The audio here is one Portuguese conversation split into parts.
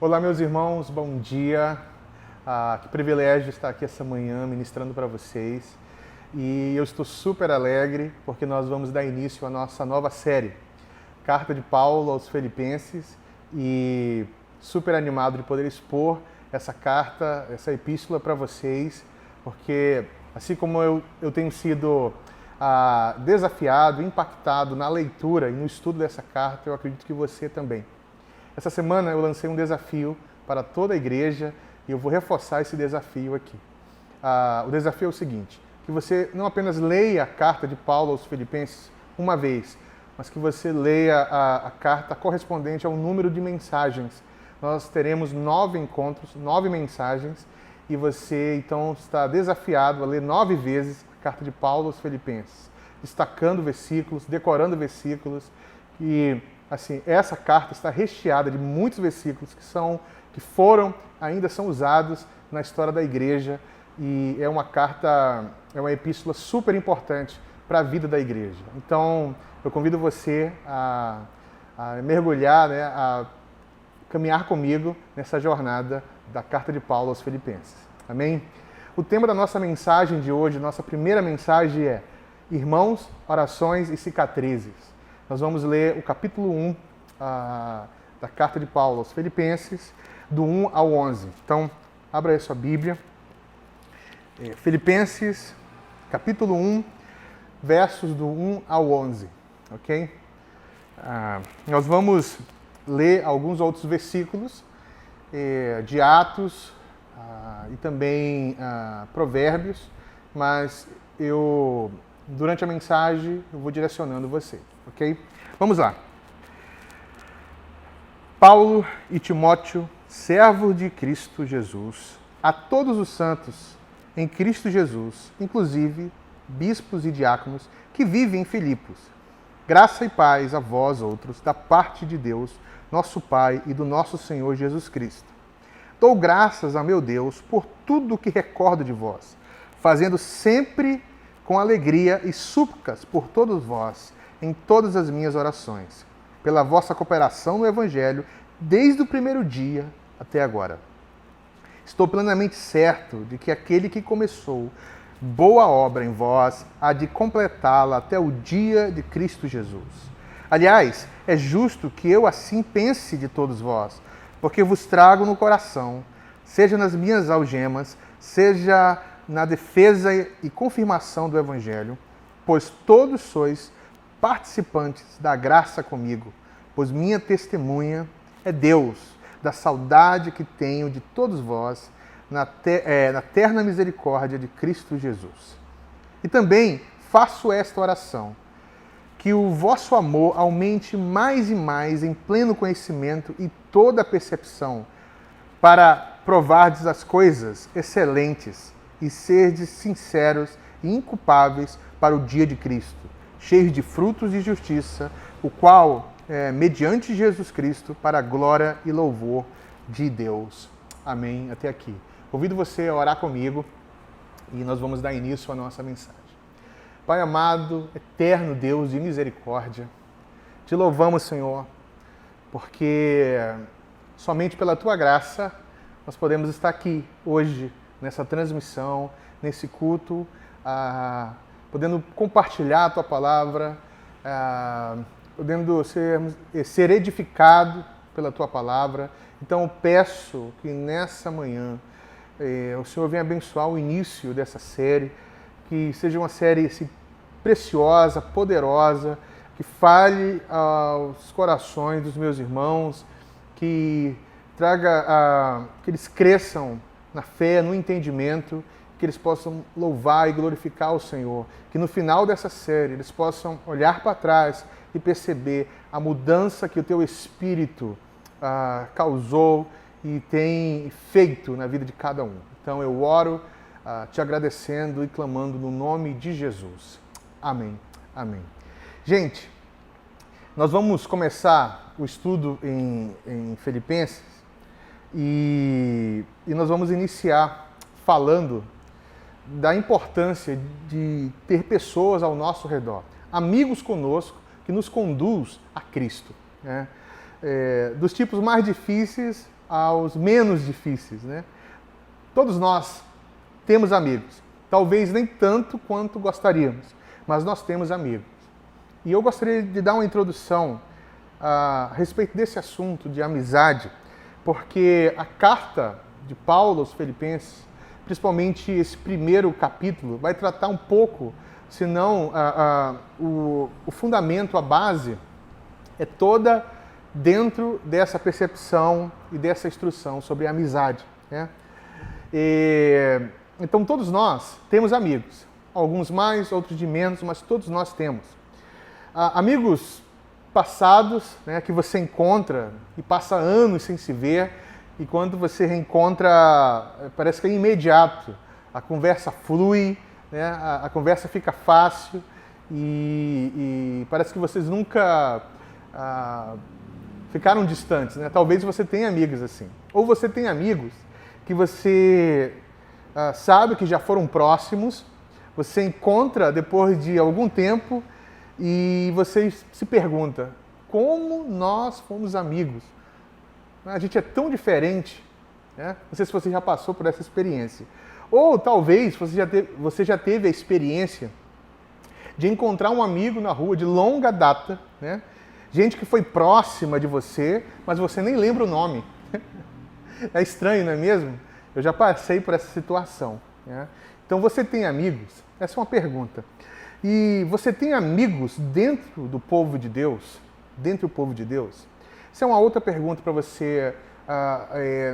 Olá, meus irmãos, bom dia. Que privilégio estar aqui essa manhã ministrando para vocês. E eu estou super alegre porque nós vamos dar início à nossa nova série, Carta de Paulo aos Filipenses, e super animado de poder expor essa carta, essa epístola para vocês, porque assim como eu tenho sido desafiado, impactado na leitura e no estudo dessa carta, eu acredito que você também. Essa semana eu lancei um desafio para toda a igreja e eu vou reforçar esse desafio aqui. O desafio é o seguinte: que você não apenas leia a carta de Paulo aos Filipenses uma vez, mas que você leia a carta correspondente ao número de mensagens. Nós teremos 9 encontros, 9 mensagens, e você então está desafiado a ler 9 vezes a carta de Paulo aos Filipenses, destacando versículos, decorando versículos. E assim, essa carta está recheada de muitos versículos ainda são usados na história da igreja, e é uma epístola super importante para a vida da igreja. Então, eu convido você a mergulhar, a caminhar comigo nessa jornada da carta de Paulo aos Filipenses. Amém? O tema da nossa mensagem de hoje, nossa primeira mensagem é Irmãos, Orações e Cicatrizes. Nós vamos ler o capítulo 1 da carta de Paulo aos Filipenses, do 1 ao 11. Então, abra aí a sua Bíblia. Filipenses, capítulo 1, versos do 1 ao 11. Ok? Nós vamos ler alguns outros versículos de Atos e também Provérbios, mas durante a mensagem, eu vou direcionando você. Ok? Vamos lá. Paulo e Timóteo, servos de Cristo Jesus, a todos os santos em Cristo Jesus, inclusive bispos e diáconos que vivem em Filipos. Graça e paz a vós outros, da parte de Deus, nosso Pai e do nosso Senhor Jesus Cristo. Dou graças a meu Deus por tudo o que recordo de vós, fazendo sempre com alegria e súplicas por todos vós, em todas as minhas orações, pela vossa cooperação no Evangelho, desde o primeiro dia até agora. Estou plenamente certo de que aquele que começou boa obra em vós há de completá-la até o dia de Cristo Jesus. Aliás, é justo que eu assim pense de todos vós, porque vos trago no coração, seja nas minhas algemas, seja na defesa e confirmação do Evangelho, pois todos sois participantes da graça comigo, pois minha testemunha é Deus, da saudade que tenho de todos vós, na terna misericórdia de Cristo Jesus. E também faço esta oração, que o vosso amor aumente mais e mais em pleno conhecimento e toda percepção, para provardes as coisas excelentes e serdes sinceros e inculpáveis para o dia de Cristo, cheios de frutos de justiça, o qual mediante Jesus Cristo, para a glória e louvor de Deus. Amém. Até aqui. Convido você a orar comigo e nós vamos dar início à nossa mensagem. Pai amado, eterno Deus de misericórdia, te louvamos, Senhor, porque somente pela Tua graça nós podemos estar aqui hoje, nessa transmissão, nesse culto, podendo compartilhar a Tua palavra, podendo ser edificado pela Tua palavra. Então eu peço que nessa manhã o Senhor venha abençoar o início dessa série, que seja uma série assim, preciosa, poderosa, que fale aos corações dos meus irmãos, que traga que eles cresçam na fé, no entendimento, que eles possam louvar e glorificar o Senhor, que no final dessa série eles possam olhar para trás e perceber a mudança que o Teu Espírito causou e tem feito na vida de cada um. Então eu oro te agradecendo e clamando no nome de Jesus. Amém. Amém. Gente, nós vamos começar o estudo em Filipenses e nós vamos iniciar falando da importância de ter pessoas ao nosso redor, amigos conosco, que nos conduz a Cristo, né? Dos tipos mais difíceis aos menos difíceis, né? Todos nós temos amigos, talvez nem tanto quanto gostaríamos, mas nós temos amigos. E eu gostaria de dar uma introdução a respeito desse assunto de amizade, porque a carta de Paulo aos Filipenses, principalmente esse primeiro capítulo, vai tratar um pouco, se não o fundamento, a base, é toda dentro dessa percepção e dessa instrução sobre a amizade, né? Então todos nós temos amigos, alguns mais, outros de menos, mas todos nós temos. Amigos passados, né, que você encontra e passa anos sem se ver, e quando você reencontra, parece que é imediato, a conversa flui, né, a conversa fica fácil e parece que vocês nunca ficaram distantes, né? Talvez você tenha amigos assim, ou você tem amigos que você sabe que já foram próximos, você encontra depois de algum tempo e você se pergunta, como nós fomos amigos? A gente é tão diferente, né? Não sei se você já passou por essa experiência. Ou talvez você já teve a experiência de encontrar um amigo na rua de longa data, né? Gente que foi próxima de você, mas você nem lembra o nome. É estranho, não é mesmo? Eu já passei por essa situação, né? Então você tem amigos? Essa é uma pergunta. E você tem amigos dentro do povo de Deus? Dentro do povo de Deus? Essa é uma outra pergunta para você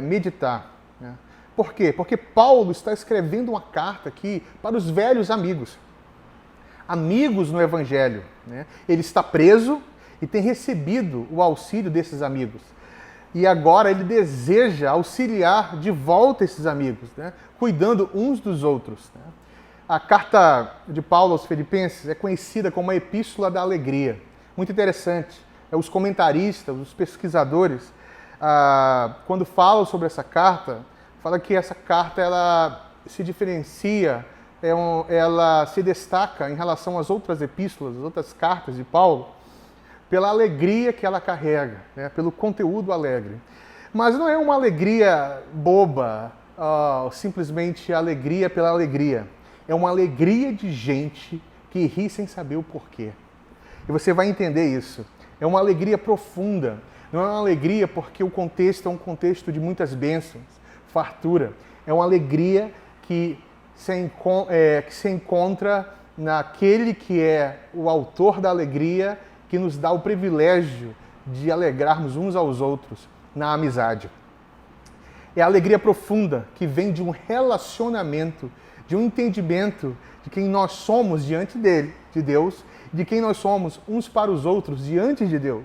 meditar, né? Por quê? Porque Paulo está escrevendo uma carta aqui para os velhos amigos. Amigos no Evangelho, né? Ele está preso e tem recebido o auxílio desses amigos. E agora ele deseja auxiliar de volta esses amigos, né? Cuidando uns dos outros, né? A carta de Paulo aos Filipenses é conhecida como a Epístola da Alegria. Muito interessante. Os comentaristas, os pesquisadores, quando falam sobre essa carta, falam que essa carta ela se diferencia, ela se destaca em relação às outras epístolas, às outras cartas de Paulo, pela alegria que ela carrega, né? Pelo conteúdo alegre. Mas não é uma alegria boba, simplesmente alegria pela alegria. É uma alegria de gente que ri sem saber o porquê. E você vai entender isso. É uma alegria profunda. Não é uma alegria porque o contexto é um contexto de muitas bênçãos, fartura. É uma alegria que se encontra naquele que é o autor da alegria, que nos dá o privilégio de alegrarmos uns aos outros na amizade. É a alegria profunda que vem de um relacionamento, de um entendimento de quem nós somos diante dele, de Deus, de quem nós somos uns para os outros diante de Deus.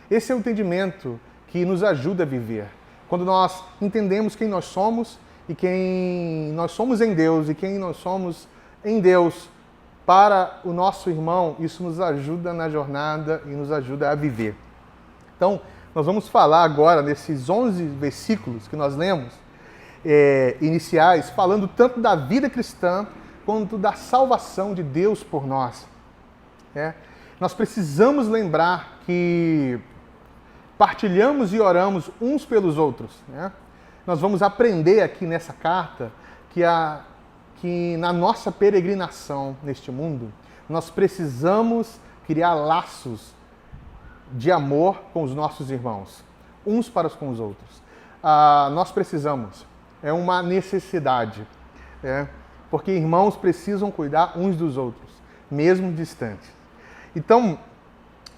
Esse é o entendimento que nos ajuda a viver. Quando nós entendemos quem nós somos e quem nós somos em Deus e quem nós somos em Deus para o nosso irmão, isso nos ajuda na jornada e nos ajuda a viver. Então, nós vamos falar agora nesses 11 versículos que nós lemos, iniciais, falando tanto da vida cristã quanto da salvação de Deus por nós. Nós precisamos lembrar que partilhamos e oramos uns pelos outros, né? Nós vamos aprender aqui nessa carta que na nossa peregrinação neste mundo, nós precisamos criar laços de amor com os nossos irmãos, uns para com os outros. Nós precisamos, é uma necessidade, porque irmãos precisam cuidar uns dos outros, mesmo distantes. Então,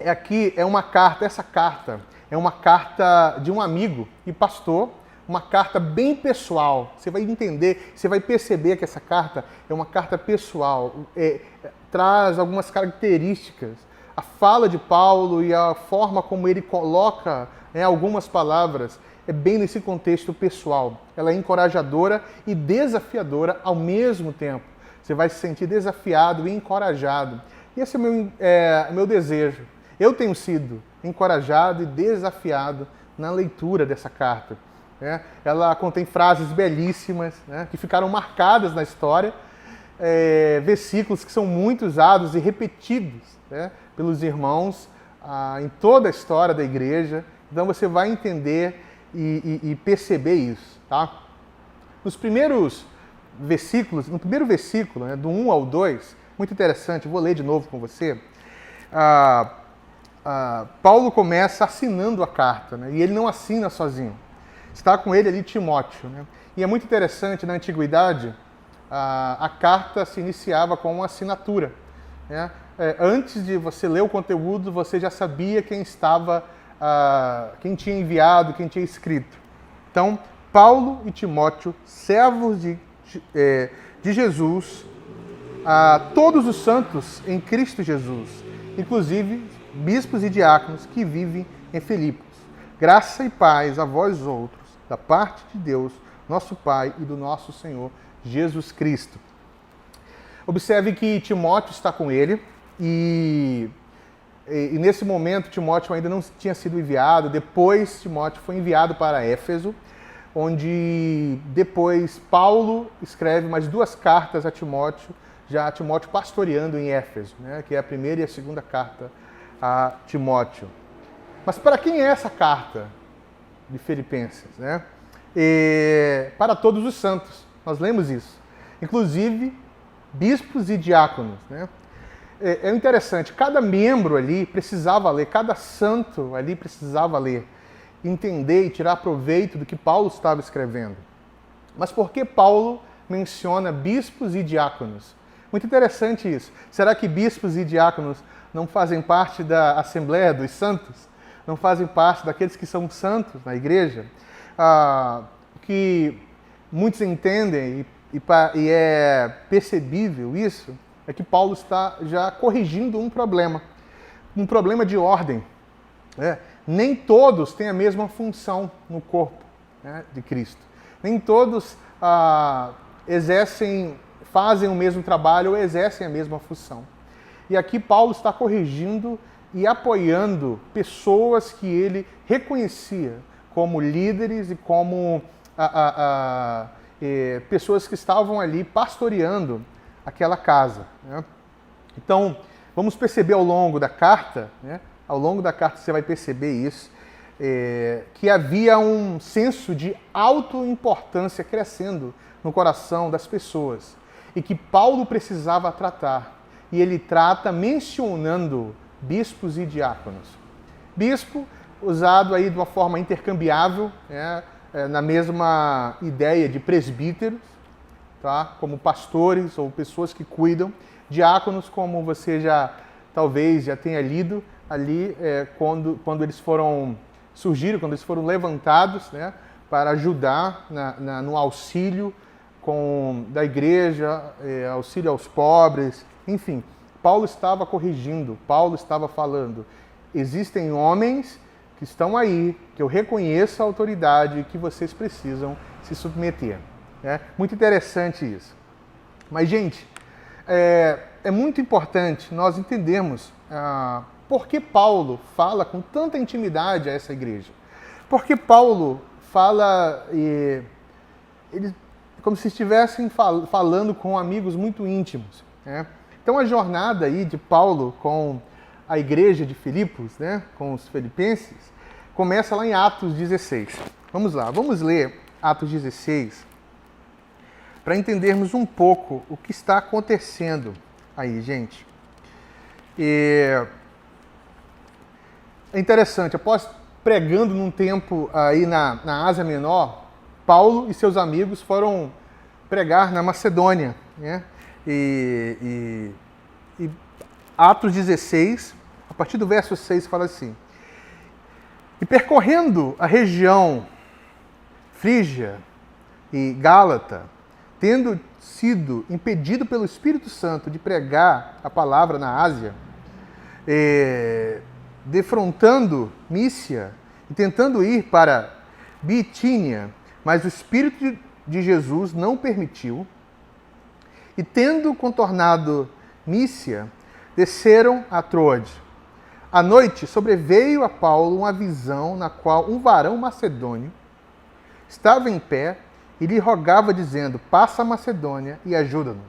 aqui é uma carta, essa carta é uma carta de um amigo e pastor, uma carta bem pessoal. Você vai entender, você vai perceber que essa carta é uma carta pessoal, traz algumas características. A fala de Paulo e a forma como ele coloca algumas palavras é bem nesse contexto pessoal. Ela é encorajadora e desafiadora ao mesmo tempo. Você vai se sentir desafiado e encorajado. E esse é o meu desejo. Eu tenho sido encorajado e desafiado na leitura dessa carta. Ela contém frases belíssimas, que ficaram marcadas na história, versículos que são muito usados e repetidos pelos irmãos em toda a história da igreja. Então você vai entender e perceber isso, tá? Nos primeiros versículos, no primeiro versículo, né, do 1 ao 2, muito interessante, vou ler de novo com você. Paulo começa assinando a carta, né, e ele não assina sozinho. Está com ele ali Timóteo, né? E é muito interessante, na antiguidade, a carta se iniciava com uma assinatura, né? Antes de você ler o conteúdo, você já sabia quem estava, quem tinha enviado, quem tinha escrito. Então, Paulo e Timóteo, servos de Jesus, a todos os santos em Cristo Jesus, inclusive bispos e diáconos que vivem em Filipos. Graça e paz a vós outros, da parte de Deus, nosso Pai e do nosso Senhor Jesus Cristo. Observe que Timóteo está com ele e nesse momento Timóteo ainda não tinha sido enviado. Depois Timóteo foi enviado para Éfeso, onde depois Paulo escreve mais 2 cartas a Timóteo, já Timóteo pastoreando em Éfeso, né, que é a primeira e a segunda carta a Timóteo. Mas para quem é essa carta de Filipenses, né? Para todos os santos, nós lemos isso, inclusive bispos e diáconos, né? É interessante, cada membro ali precisava ler, cada santo ali precisava ler, entender e tirar proveito do que Paulo estava escrevendo. Mas por que Paulo menciona bispos e diáconos? Muito interessante isso. Será que bispos e diáconos não fazem parte da Assembleia dos Santos? Não fazem parte daqueles que são santos na igreja? Que muitos entendem e é percebível isso, é que Paulo está já corrigindo um problema de ordem. Né? Nem todos têm a mesma função no corpo, né, de Cristo. Nem todos fazem o mesmo trabalho ou exercem a mesma função. E aqui Paulo está corrigindo e apoiando pessoas que ele reconhecia como líderes e como pessoas que estavam ali pastoreando aquela casa, né? Então, vamos perceber ao longo da carta, né? Ao longo da carta você vai perceber isso, que havia um senso de autoimportância crescendo no coração das pessoas e que Paulo precisava tratar. E ele trata mencionando bispos e diáconos. Bispo, usado aí de uma forma intercambiável, né? Na mesma ideia de presbíteros, tá? Como pastores ou pessoas que cuidam. Diáconos, como você talvez já tenha lido ali, quando eles surgiram, quando eles foram levantados, né? Para ajudar no auxílio da igreja, auxílio aos pobres, enfim. Paulo estava corrigindo, Paulo estava falando, existem homens que estão aí, que eu reconheço a autoridade e que vocês precisam se submeter. É muito interessante isso. Mas, gente, é muito importante nós entendermos por que Paulo fala com tanta intimidade a essa igreja. Porque Paulo fala como se estivessem falando com amigos muito íntimos, né? Então, a jornada aí de Paulo com a igreja de Filipos, né, com os filipenses, começa lá em Atos 16. Vamos lá, vamos ler Atos 16 para entendermos um pouco o que está acontecendo aí, gente. É interessante, após pregando num tempo aí na Ásia Menor, Paulo e seus amigos foram pregar na Macedônia, né? E Atos 16, a partir do verso 6, fala assim: e percorrendo a região Frígia e Gálata, tendo sido impedido pelo Espírito Santo de pregar a palavra na Ásia, defrontando Mísia e tentando ir para Bitínia, mas o Espírito de Jesus não permitiu, e tendo contornado Mísia, desceram a Troade. À noite sobreveio a Paulo uma visão na qual um varão macedônio estava em pé e lhe rogava, dizendo: passa a Macedônia e ajuda-nos.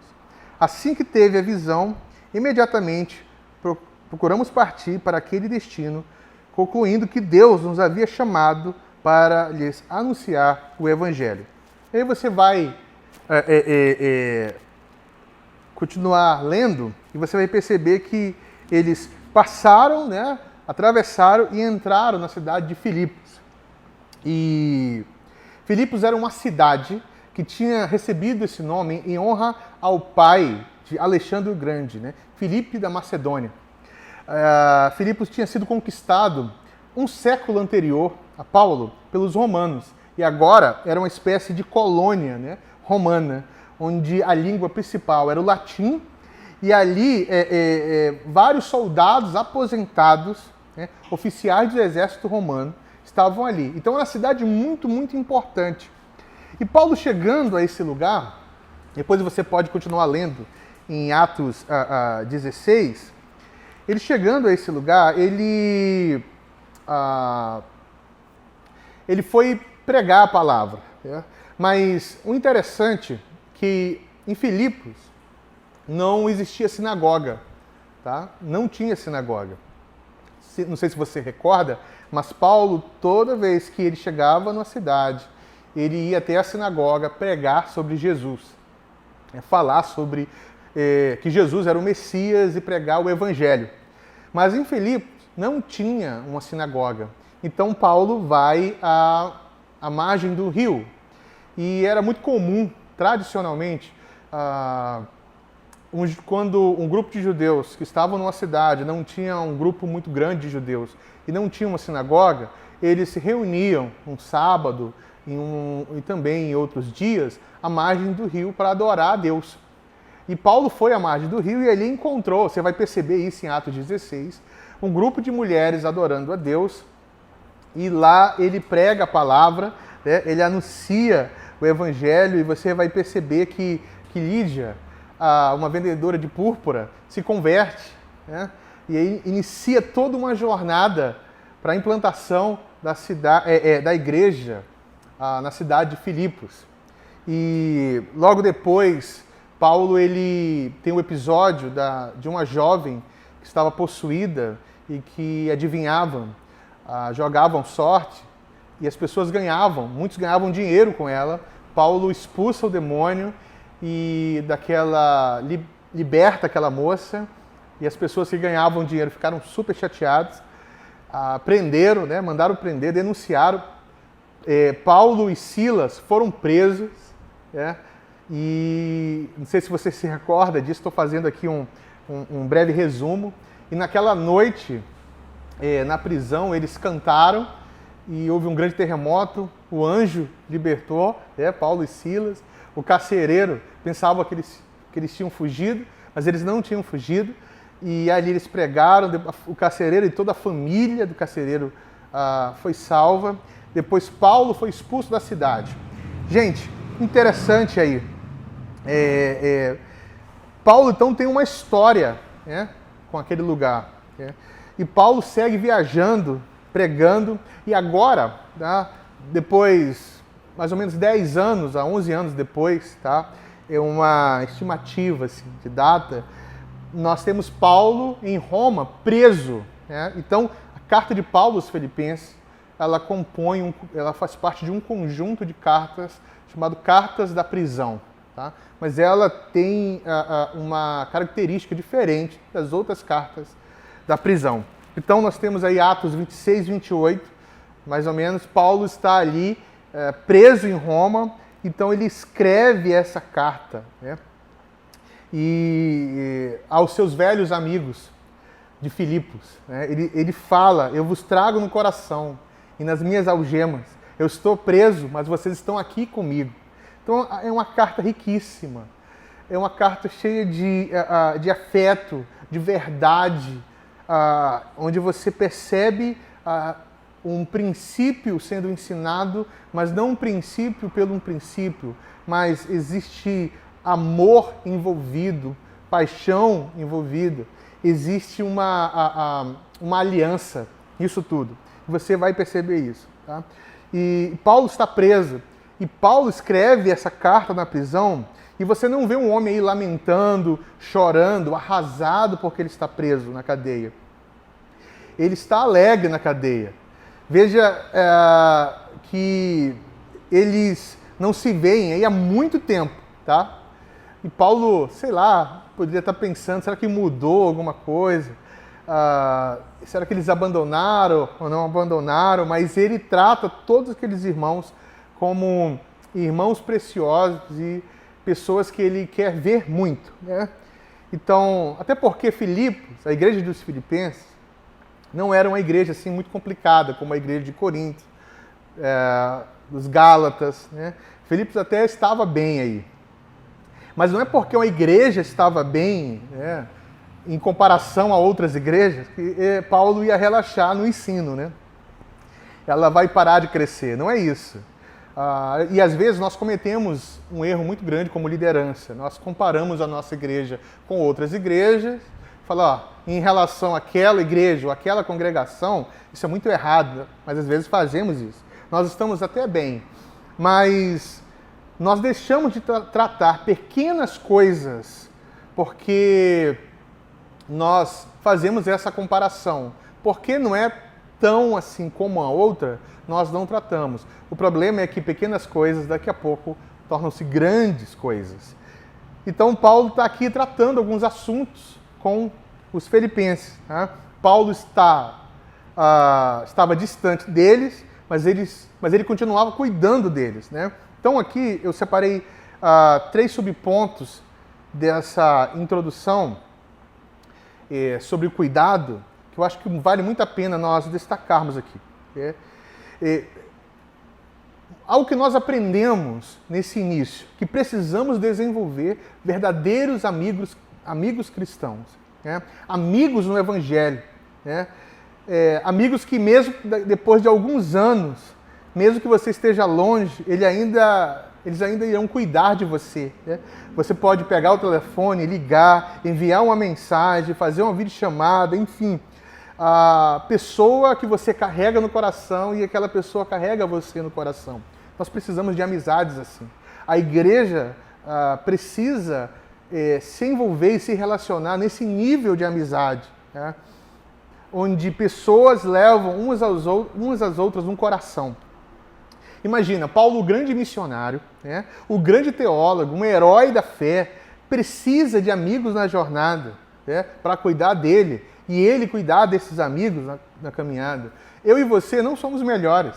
Assim que teve a visão, imediatamente procuramos partir para aquele destino, concluindo que Deus nos havia chamado para lhes anunciar o Evangelho. Aí você vai continuar lendo e você vai perceber que eles passaram, né, atravessaram e entraram na cidade de Filipos. E Filipos era uma cidade que tinha recebido esse nome em honra ao pai de Alexandre o Grande, né? Filipe da Macedônia. Filipos tinha sido conquistado um século anterior a Paulo pelos romanos e agora era uma espécie de colônia, né, romana, onde a língua principal era o latim e ali vários soldados aposentados, né, oficiais do exército romano, estavam ali. Então era uma cidade muito, muito importante. E Paulo chegando a esse lugar, depois você pode continuar lendo em Atos 16, ele chegando a esse lugar, ele foi pregar a palavra. Né? Mas o interessante é que em Filipos não existia sinagoga, tá? Não tinha sinagoga. Não sei se você recorda, mas Paulo, toda vez que ele chegava numa cidade, ele ia até a sinagoga pregar sobre Jesus, falar sobre que Jesus era o Messias e pregar o Evangelho. Mas em Filipos não tinha uma sinagoga. Então Paulo vai à margem do rio. E era muito comum, tradicionalmente, quando um grupo de judeus que estavam numa cidade, não tinha um grupo muito grande de judeus e não tinha uma sinagoga, eles se reuniam um sábado e também em outros dias à margem do rio para adorar a Deus. E Paulo foi à margem do rio e ali encontrou, você vai perceber isso em Atos 16, um grupo de mulheres adorando a Deus e lá ele prega a palavra, né? Ele anuncia o Evangelho e você vai perceber que Lídia, uma vendedora de púrpura, se converte, né? E aí inicia toda uma jornada para a implantação da igreja na cidade de Filipos. E logo depois, Paulo ele tem um episódio de uma jovem que estava possuída e que adivinhavam, jogavam sorte e as pessoas muitos ganhavam dinheiro com ela. Paulo expulsa o demônio e liberta aquela moça e as pessoas que ganhavam dinheiro ficaram super chateadas, prenderam, né, mandaram prender, denunciaram. Paulo e Silas foram presos, né, e não sei se você se recorda disso, estou fazendo aqui um breve resumo. E naquela noite, na prisão, eles cantaram e houve um grande terremoto, o anjo libertou Paulo e Silas. O carcereiro pensava que eles tinham fugido, mas eles não tinham fugido. E ali eles pregaram, o carcereiro e toda a família do carcereiro foi salva. Depois Paulo foi expulso da cidade. Gente, interessante aí. Paulo então tem uma história, né, com aquele lugar. Né? E Paulo segue viajando, pregando, e agora, tá, depois, mais ou menos 10 anos, 11 anos depois, tá, é uma estimativa assim, de data, nós temos Paulo em Roma, preso. Né? Então, a carta de Paulo aos Filipenses, ela faz parte de um conjunto de cartas chamado Cartas da Prisão. Tá? Mas ela tem uma característica diferente das outras cartas da prisão. Então, nós temos aí Atos 26, 28, mais ou menos. Paulo está ali preso em Roma, então ele escreve essa carta, né? E aos seus velhos amigos de Filipos, né? Ele fala: eu vos trago no coração e nas minhas algemas. Eu estou preso, mas vocês estão aqui comigo. Então é uma carta riquíssima, é uma carta cheia de afeto, de verdade, onde você percebe um princípio sendo ensinado, mas não um princípio pelo um princípio, mas existe amor envolvido, paixão envolvida, existe uma aliança nisso tudo. Você vai perceber isso. Tá? E Paulo está preso, e Paulo escreve essa carta na prisão, e você não vê um homem aí lamentando, chorando, arrasado porque ele está preso na cadeia. Ele está alegre na cadeia. Veja que eles não se veem aí há muito tempo, tá? E Paulo, sei lá, poderia estar pensando, será que mudou alguma coisa? Será que eles abandonaram ou não abandonaram? Mas ele trata todos aqueles irmãos como irmãos preciosos e pessoas que ele quer ver muito, né? Então, até porque Filipos, a igreja dos filipenses, não era uma igreja assim muito complicada, como a igreja de Corinto, dos Gálatas, né? Filipos até estava bem aí. Mas não é porque uma igreja estava bem, né, em comparação a outras igrejas, que Paulo ia relaxar no ensino, né? Ela vai parar de crescer, não é isso. E às vezes nós cometemos um erro muito grande como liderança. Nós comparamos a nossa igreja com outras igrejas, falamos, em relação àquela igreja ou àquela congregação, isso é muito errado, mas às vezes fazemos isso. Nós estamos até bem, mas nós deixamos de tratar pequenas coisas porque nós fazemos essa comparação. Porque não é tão assim como a outra, nós não tratamos. O problema é que pequenas coisas daqui a pouco tornam-se grandes coisas. Então Paulo está aqui tratando alguns assuntos com os filipenses. Tá? Paulo estava distante deles, mas ele continuava cuidando deles, né? Então aqui eu separei 3 subpontos dessa introdução sobre o cuidado, que eu acho que vale muito a pena nós destacarmos aqui. Algo que nós aprendemos nesse início, que precisamos desenvolver verdadeiros amigos cristãos, né? Amigos no Evangelho, né? Amigos que mesmo depois de alguns anos, mesmo que você esteja longe, eles ainda irão cuidar de você, né? Você pode pegar o telefone, ligar, enviar uma mensagem, fazer uma videochamada, enfim. A pessoa que você carrega no coração e aquela pessoa carrega você no coração. Nós precisamos de amizades assim. A igreja precisa se envolver e se relacionar nesse nível de amizade, né? Onde pessoas levam umas às outras no coração. Imagina, Paulo, o grande missionário, né? O grande teólogo, um herói da fé, precisa de amigos na jornada, né? Para cuidar dele e ele cuidar desses amigos na caminhada. Eu e você não somos melhores.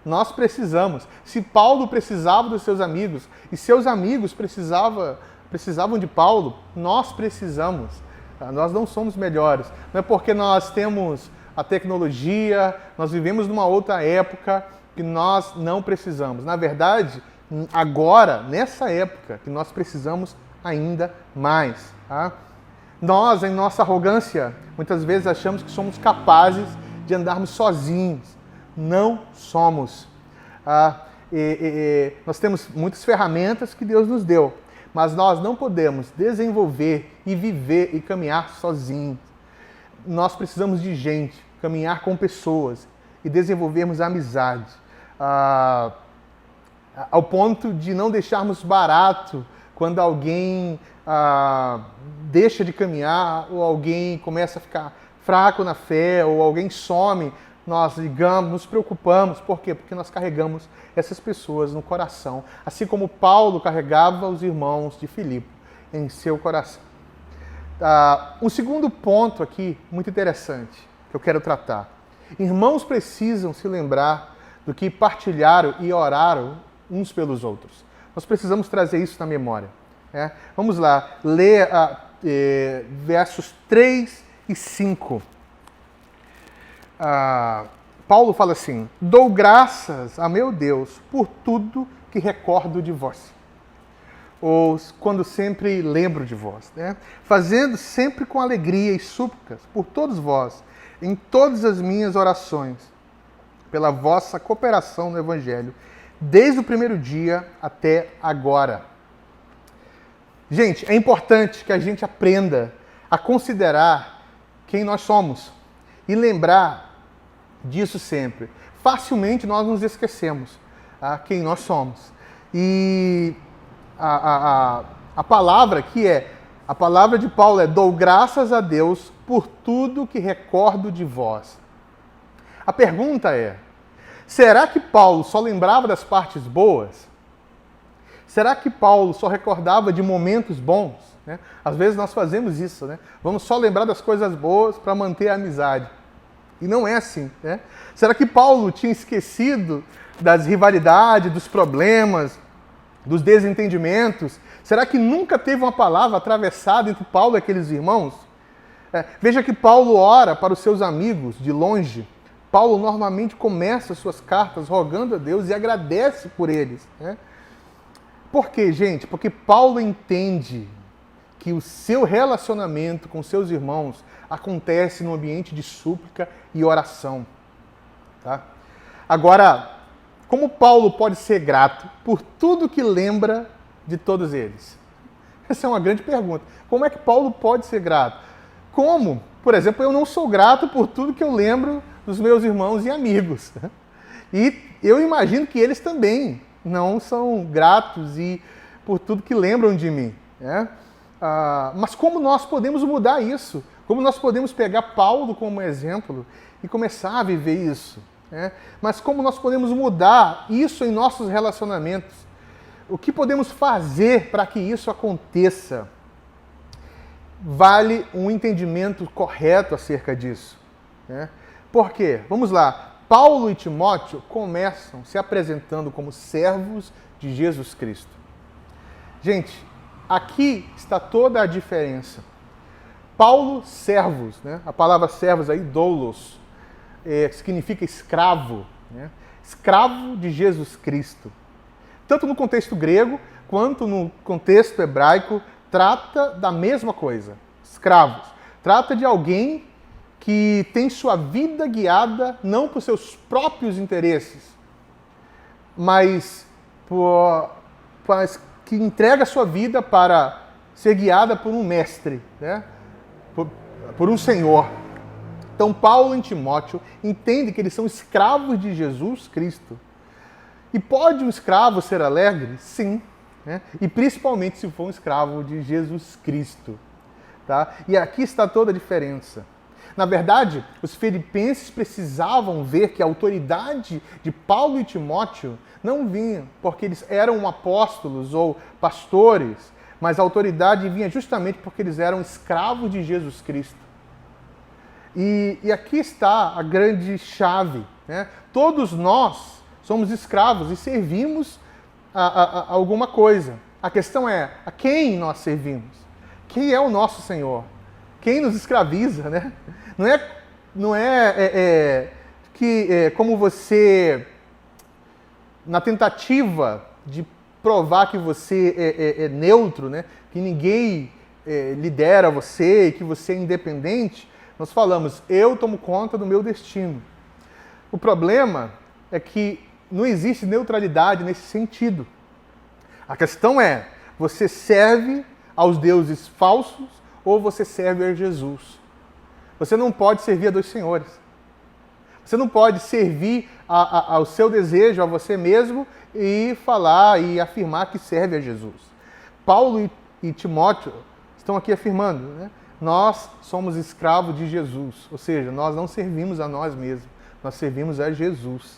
Nós precisamos. Se Paulo precisava dos seus amigos e seus amigos precisavam de Paulo, nós precisamos. Tá? Nós não somos melhores. Não é porque nós temos a tecnologia, nós vivemos numa outra época que nós não precisamos. Na verdade, agora, nessa época, que nós precisamos ainda mais. Tá? Nós, em nossa arrogância, muitas vezes achamos que somos capazes de andarmos sozinhos. Não somos. Nós temos muitas ferramentas que Deus nos deu, mas nós não podemos desenvolver e viver e caminhar sozinhos. Nós precisamos de gente, caminhar com pessoas e desenvolvermos amizade, ao ponto de não deixarmos barato quando alguém deixa de caminhar ou alguém começa a ficar fraco na fé ou alguém some. Nós ligamos, nos preocupamos. Por quê? Porque nós carregamos essas pessoas no coração, assim como Paulo carregava os irmãos de Filipe em seu coração. Um segundo ponto aqui, muito interessante, que eu quero tratar. Irmãos precisam se lembrar do que partilharam e oraram uns pelos outros. Nós precisamos trazer isso na memória. Né? Vamos lá, ler versos 3 e 5. Paulo fala assim: dou graças a meu Deus por tudo que recordo de vós, ou quando sempre lembro de vós, né? Fazendo sempre com alegria e súplicas por todos vós, em todas as minhas orações, pela vossa cooperação no Evangelho, desde o primeiro dia até agora. Gente, é importante que a gente aprenda a considerar quem nós somos e lembrar disso sempre. Facilmente nós nos esquecemos quem nós somos. E a palavra aqui a palavra de Paulo é: dou graças a Deus por tudo que recordo de vós. A pergunta é: Será que Paulo só lembrava das partes boas? Será que Paulo só recordava de momentos bons? Né? Às vezes nós fazemos isso, né? Vamos só lembrar das coisas boas para manter a amizade. E não é assim, né? Será que Paulo tinha esquecido das rivalidades, dos problemas, dos desentendimentos? Será que nunca teve uma palavra atravessada entre Paulo e aqueles irmãos? Veja que Paulo ora para os seus amigos de longe. Paulo normalmente começa suas cartas rogando a Deus e agradece por eles. Né? Por quê, gente? Porque Paulo entende que o seu relacionamento com seus irmãos acontece no ambiente de súplica e oração. Tá? Agora, como Paulo pode ser grato por tudo que lembra de todos eles? Essa é uma grande pergunta. Como é que Paulo pode ser grato? Como? Por exemplo, eu não sou grato por tudo que eu lembro dos meus irmãos e amigos. E eu imagino que eles também não são gratos e por tudo que lembram de mim. Né? Mas como nós podemos mudar isso? Como nós podemos pegar Paulo como exemplo e começar a viver isso? Né? Mas como nós podemos mudar isso em nossos relacionamentos? O que podemos fazer para que isso aconteça? Vale um entendimento correto acerca disso. Né? Por quê? Vamos lá. Paulo e Timóteo começam se apresentando como servos de Jesus Cristo. Gente, aqui está toda a diferença. Paulo, servos, né? A palavra servos aí, doulos, significa escravo, né? Escravo de Jesus Cristo. Tanto no contexto grego quanto no contexto hebraico, trata da mesma coisa. Escravos. Trata de alguém que tem sua vida guiada não por seus próprios interesses, mas que entrega sua vida para ser guiada por um mestre, né? por um senhor. Então Paulo e Timóteo entendem que eles são escravos de Jesus Cristo. E pode um escravo ser alegre? Sim. Né? E principalmente se for um escravo de Jesus Cristo. Tá? E aqui está toda a diferença. Na verdade, os filipenses precisavam ver que a autoridade de Paulo e Timóteo não vinha porque eles eram apóstolos ou pastores, mas a autoridade vinha justamente porque eles eram escravos de Jesus Cristo. E aqui está a grande chave. Né? Todos nós somos escravos e servimos a alguma coisa. A questão é, a quem nós servimos? Quem é o nosso Senhor? Quem nos escraviza, né? Não é que como você, na tentativa de provar que você é neutro, né? Que ninguém lidera você e que você é independente, nós falamos, eu tomo conta do meu destino. O problema é que não existe neutralidade nesse sentido. A questão é, você serve aos deuses falsos ou você serve a Jesus? Você não pode servir a dois senhores. Você não pode servir ao seu desejo, a você mesmo, e falar e afirmar que serve a Jesus. Paulo e Timóteo estão aqui afirmando, né? Nós somos escravos de Jesus, ou seja, nós não servimos a nós mesmos, nós servimos a Jesus.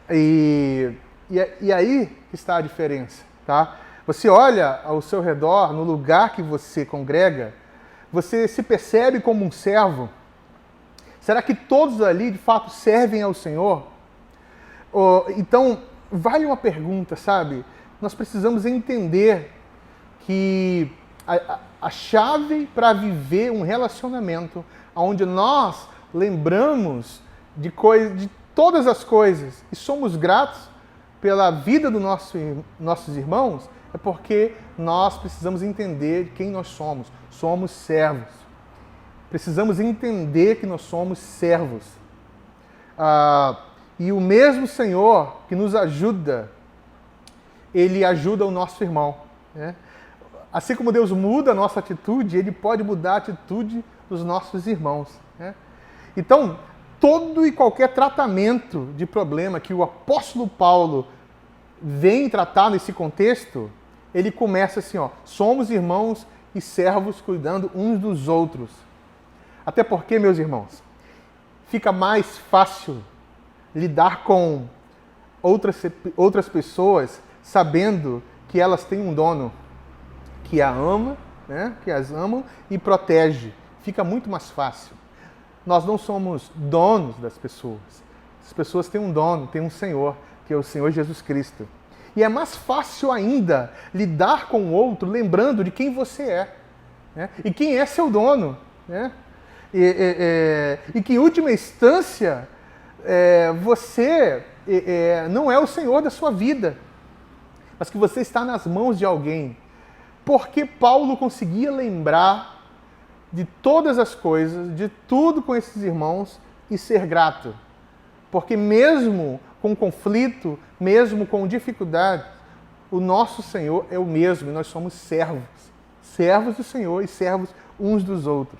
E aí está a diferença, tá? Você olha ao seu redor, no lugar que você congrega, você se percebe como um servo? Será que todos ali de fato servem ao Senhor? Então, vale uma pergunta, sabe? Nós precisamos entender que a chave para viver um relacionamento onde nós lembramos de todas as coisas e somos gratos pela vida dos nossos irmãos, é porque nós precisamos entender quem nós somos. Somos servos. Precisamos entender que nós somos servos. E o mesmo Senhor que nos ajuda, Ele ajuda o nosso irmão. Né? Assim como Deus muda a nossa atitude, Ele pode mudar a atitude dos nossos irmãos. Né? Então, todo e qualquer tratamento de problema que o apóstolo Paulo vem tratar nesse contexto, ele começa assim, somos irmãos e servos cuidando uns dos outros. Até porque, meus irmãos, fica mais fácil lidar com outras pessoas sabendo que elas têm um dono que a ama, né? Que as amam e protege. Fica muito mais fácil. Nós não somos donos das pessoas. As pessoas têm um dono, têm um Senhor, que é o Senhor Jesus Cristo. E é mais fácil ainda lidar com o outro lembrando de quem você é, né? E quem é seu dono, né? E que, em última instância, você não é o Senhor da sua vida, mas que você está nas mãos de alguém. Porque Paulo conseguia lembrar de todas as coisas, de tudo com esses irmãos e ser grato. Porque mesmo com conflito, mesmo com dificuldade, o nosso Senhor é o mesmo e nós somos servos. Servos do Senhor e servos uns dos outros.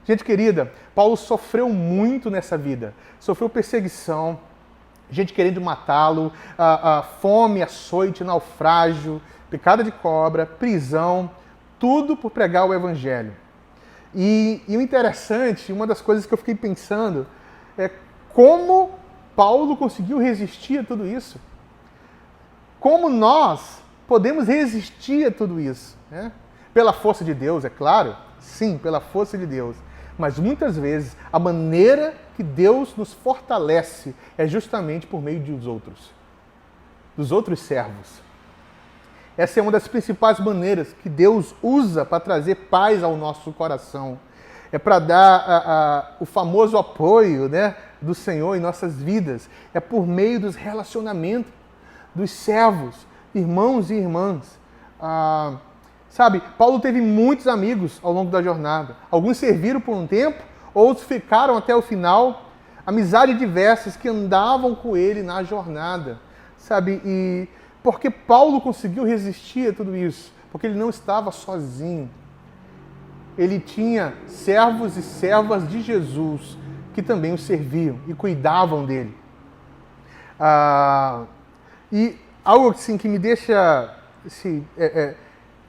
Gente querida, Paulo sofreu muito nessa vida. Sofreu perseguição, gente querendo matá-lo, fome, açoite, naufrágio, picada de cobra, prisão, tudo por pregar o Evangelho. E o interessante, uma das coisas que eu fiquei pensando, é como Paulo conseguiu resistir a tudo isso. Como nós podemos resistir a tudo isso, né? Pela força de Deus, é claro. Sim, pela força de Deus. Mas muitas vezes a maneira que Deus nos fortalece é justamente por meio dos outros servos. Essa é uma das principais maneiras que Deus usa para trazer paz ao nosso coração. É para dar o famoso apoio, né, do Senhor em nossas vidas. É por meio dos relacionamentos dos servos, irmãos e irmãs. Sabe, Paulo teve muitos amigos ao longo da jornada. Alguns serviram por um tempo, outros ficaram até o final. Amizades diversas que andavam com ele na jornada. Sabe, e porque Paulo conseguiu resistir a tudo isso? Porque ele não estava sozinho. Ele tinha servos e servas de Jesus que também o serviam e cuidavam dele. E algo assim que me deixa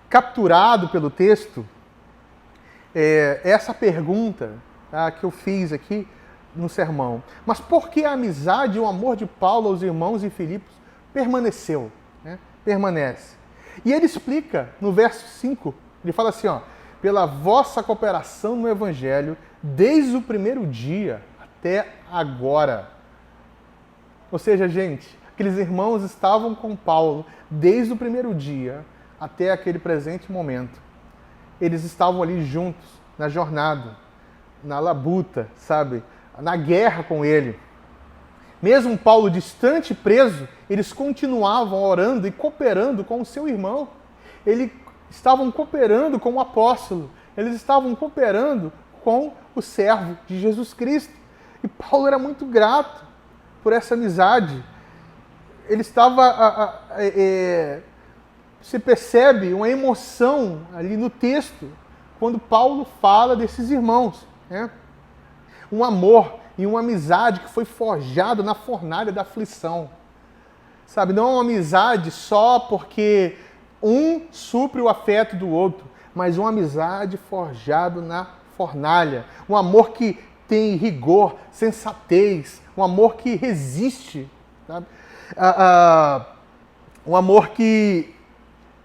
capturado pelo texto é essa pergunta, tá, que eu fiz aqui no sermão. Mas por que a amizade e o amor de Paulo aos irmãos em Filipos permaneceu? Né? Permanece. E ele explica no verso 5, ele fala assim, ó, pela vossa cooperação no Evangelho, desde o primeiro dia até agora. Ou seja, gente, aqueles irmãos estavam com Paulo desde o primeiro dia até aquele presente momento. Eles estavam ali juntos, na jornada, na labuta, sabe? Na guerra com ele. Mesmo Paulo distante, preso, eles continuavam orando e cooperando com o seu irmão. Eles estavam cooperando com o apóstolo. Eles estavam cooperando com o servo de Jesus Cristo. E Paulo era muito grato por essa amizade. Ele estava... Você percebe uma emoção ali no texto, quando Paulo fala desses irmãos, né? Um amor e uma amizade que foi forjado na fornalha da aflição. Sabe, não é uma amizade só porque um supre o afeto do outro, mas uma amizade forjada na fornalha. Um amor que tem rigor, sensatez, um amor que resiste, sabe? Um amor que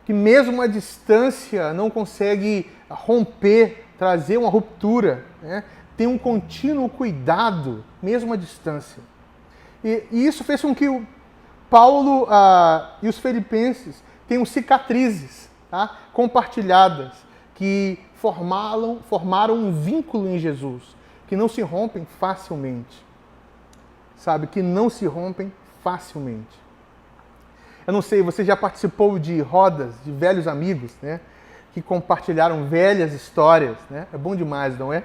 mesmo a distância não consegue romper, trazer uma ruptura, né? Tem um contínuo cuidado, mesmo à distância. E isso fez com que o Paulo e os filipenses tenham cicatrizes, tá, compartilhadas, que formaram um vínculo em Jesus, que não se rompem facilmente. Sabe, que não se rompem facilmente. Eu não sei, você já participou de rodas de velhos amigos, né? Que compartilharam velhas histórias, né? É bom demais, não é?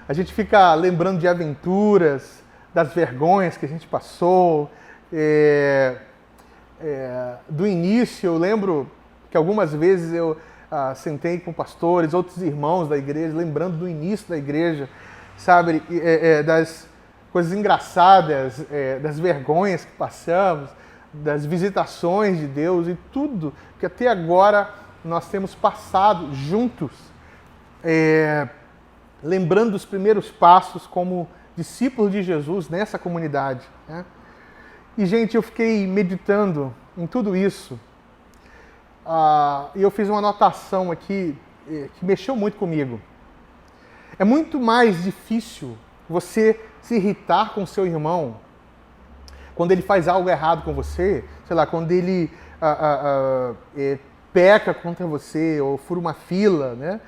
A gente fica lembrando de aventuras, das vergonhas que a gente passou. Do início, eu lembro que algumas vezes eu sentei com pastores, outros irmãos da igreja, lembrando do início da igreja, sabe? Das coisas engraçadas, das vergonhas que passamos, das visitações de Deus e tudo que até agora nós temos passado juntos, lembrando dos primeiros passos como discípulos de Jesus nessa comunidade, né? E, gente, eu fiquei meditando em tudo isso. E eu fiz uma anotação aqui que mexeu muito comigo. É muito mais difícil você se irritar com seu irmão quando ele faz algo errado com você, sei lá, quando ele peca contra você ou fura uma fila, né?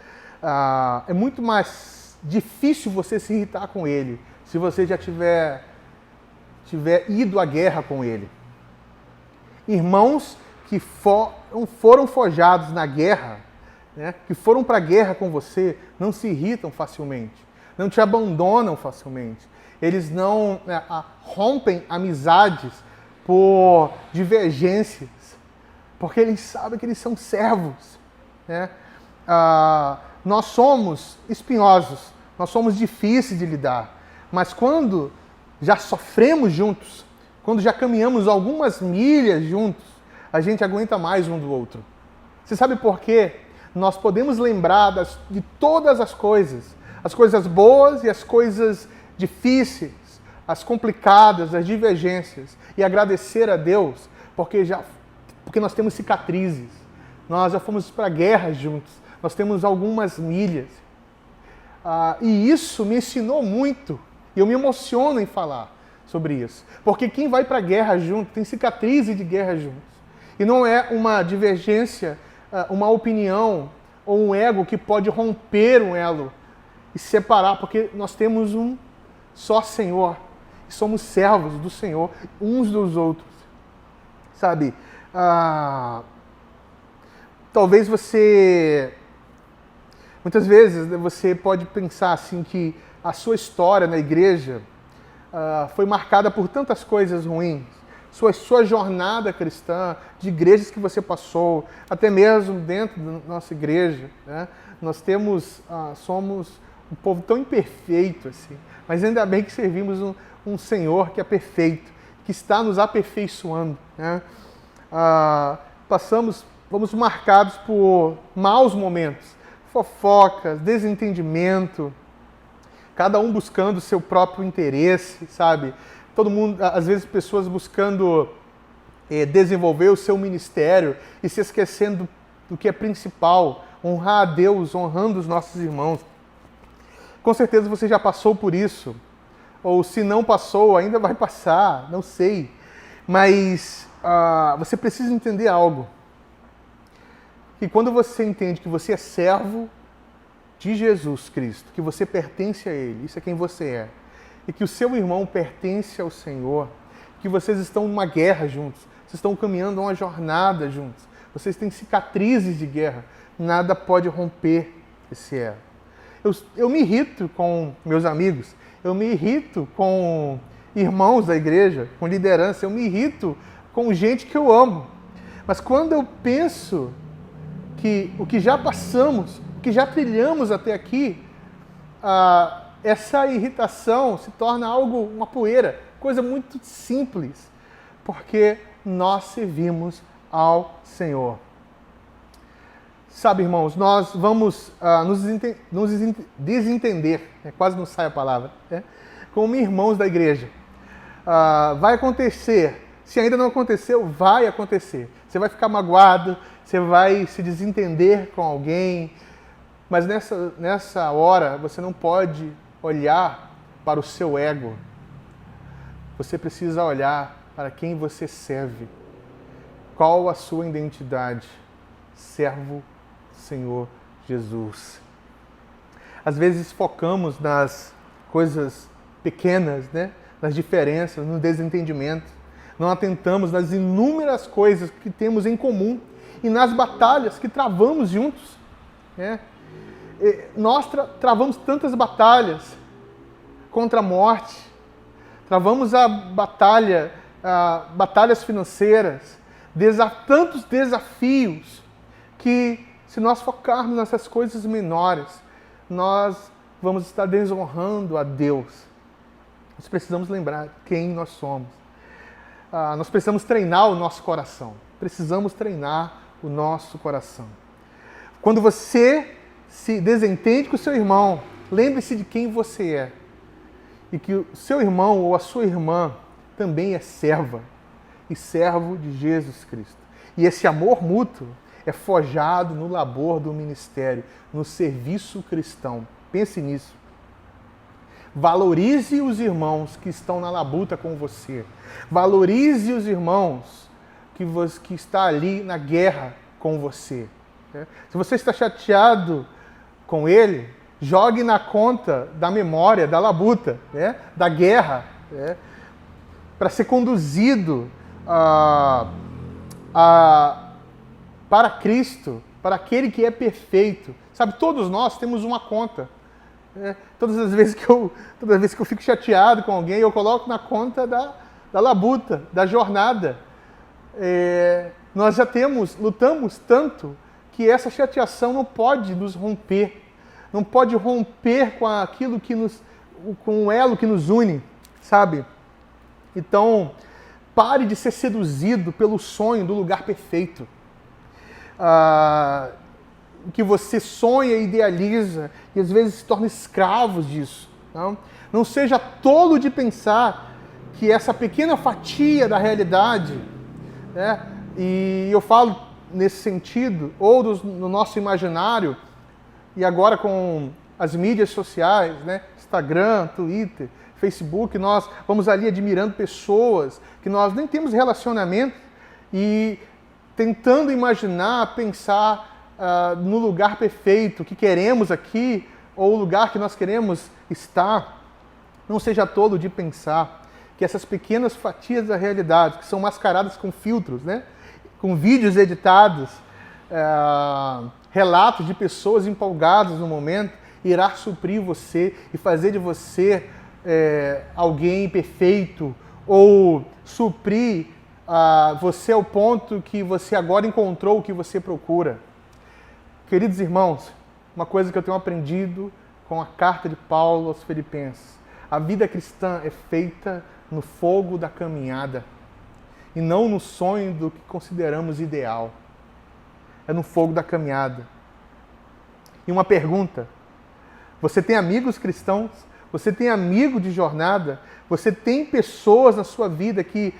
É muito mais difícil você se irritar com ele se você já tiver ido à guerra com ele. Irmãos que foram forjados na guerra, né, que foram para a guerra com você, não se irritam facilmente, não te abandonam facilmente. Eles não rompem amizades por divergências, porque eles sabem que eles são servos. Né? Nós somos espinhosos, nós somos difíceis de lidar, mas quando já sofremos juntos, quando já caminhamos algumas milhas juntos, a gente aguenta mais um do outro. Você sabe por quê? Nós podemos lembrar de todas as coisas boas e as coisas difíceis, as complicadas, as divergências, e agradecer a Deus, porque nós temos cicatrizes, nós já fomos para a guerra juntos, nós temos algumas milhas. E isso me ensinou muito. E eu me emociono em falar sobre isso. Porque quem vai para a guerra junto, tem cicatriz de guerra juntos. E não é uma divergência, uma opinião ou um ego que pode romper um elo e separar, porque nós temos um só Senhor. E somos servos do Senhor, uns dos outros. Sabe? Talvez muitas vezes você pode pensar assim que a sua história na igreja foi marcada por tantas coisas ruins. Sua jornada cristã, de igrejas que você passou, até mesmo dentro da nossa igreja. Né? Nós somos um povo tão imperfeito assim, mas ainda bem que servimos um Senhor que é perfeito, que está nos aperfeiçoando. Né? Fomos marcados por maus momentos, fofocas, desentendimento, cada um buscando o seu próprio interesse, sabe? Todo mundo, às vezes, pessoas buscando desenvolver o seu ministério e se esquecendo do que é principal, honrar a Deus, honrando os nossos irmãos. Com certeza você já passou por isso, ou se não passou, ainda vai passar, não sei. Mas você precisa entender algo. Que quando você entende que você é servo de Jesus Cristo, que você pertence a Ele, isso é quem você é, e que o seu irmão pertence ao Senhor, que vocês estão numa guerra juntos, vocês estão caminhando uma jornada juntos, vocês têm cicatrizes de guerra, nada pode romper esse elo. Eu me irrito com meus amigos, eu me irrito com irmãos da igreja, com liderança, eu me irrito com gente que eu amo, mas quando eu penso que o que já passamos, o que já trilhamos até aqui, essa irritação se torna uma poeira, coisa muito simples, porque nós servimos ao Senhor. Sabe, irmãos, nós vamos nos desentender, quase não sai a palavra, como irmãos da igreja. Vai acontecer, se ainda não aconteceu, vai acontecer. Você vai ficar magoado, você vai se desentender com alguém, mas nessa hora você não pode olhar para o seu ego. Você precisa olhar para quem você serve. Qual a sua identidade? Servo do Senhor Jesus. Às vezes focamos nas coisas pequenas, né? Nas diferenças, no desentendimento. Não atentamos nas inúmeras coisas que temos em comum e nas batalhas que travamos juntos. Né? Nós travamos tantas batalhas contra a morte, travamos batalhas financeiras, tantos desafios que, se nós focarmos nessas coisas menores, nós vamos estar desonrando a Deus. Nós precisamos lembrar quem nós somos. Nós precisamos treinar o nosso coração. Precisamos treinar o nosso coração. Quando você se desentende com o seu irmão, lembre-se de quem você é. E que o seu irmão ou a sua irmã também é serva. e servo de Jesus Cristo. E esse amor mútuo é forjado no labor do ministério, no serviço cristão. Pense nisso. Valorize os irmãos que estão na labuta com você. Valorize os irmãos que estão ali na guerra com você. Se você está chateado com ele, jogue na conta da memória, da labuta, da guerra, para ser conduzido para Cristo, para aquele que é perfeito. Sabe, todos nós temos uma conta. Todas as vezes que eu fico chateado com alguém, eu coloco na conta da labuta, da jornada. Nós já lutamos tanto que essa chateação não pode nos romper, não pode romper com aquilo com o elo que nos une, sabe? Então, pare de ser seduzido pelo sonho do lugar perfeito. Que você sonha e idealiza e às vezes se torna escravo disso. Não seja tolo de pensar que essa pequena fatia da realidade, e eu falo nesse sentido, ou no nosso imaginário, e agora com as mídias sociais, Instagram, Twitter, Facebook, nós vamos ali admirando pessoas que nós nem temos relacionamento e tentando imaginar, pensar no lugar perfeito que queremos aqui, ou o lugar que nós queremos estar. Não seja tolo de pensar que essas pequenas fatias da realidade, que são mascaradas com filtros, com vídeos editados, relatos de pessoas empolgadas no momento, irá suprir você e fazer de você alguém perfeito, ou suprir você ao ponto que você agora encontrou o que você procura. Queridos irmãos, uma coisa que eu tenho aprendido com a carta de Paulo aos Filipenses: a vida cristã é feita no fogo da caminhada e não no sonho do que consideramos ideal. É no fogo da caminhada. E uma pergunta: você tem amigos cristãos? Você tem amigo de jornada? Você tem pessoas na sua vida que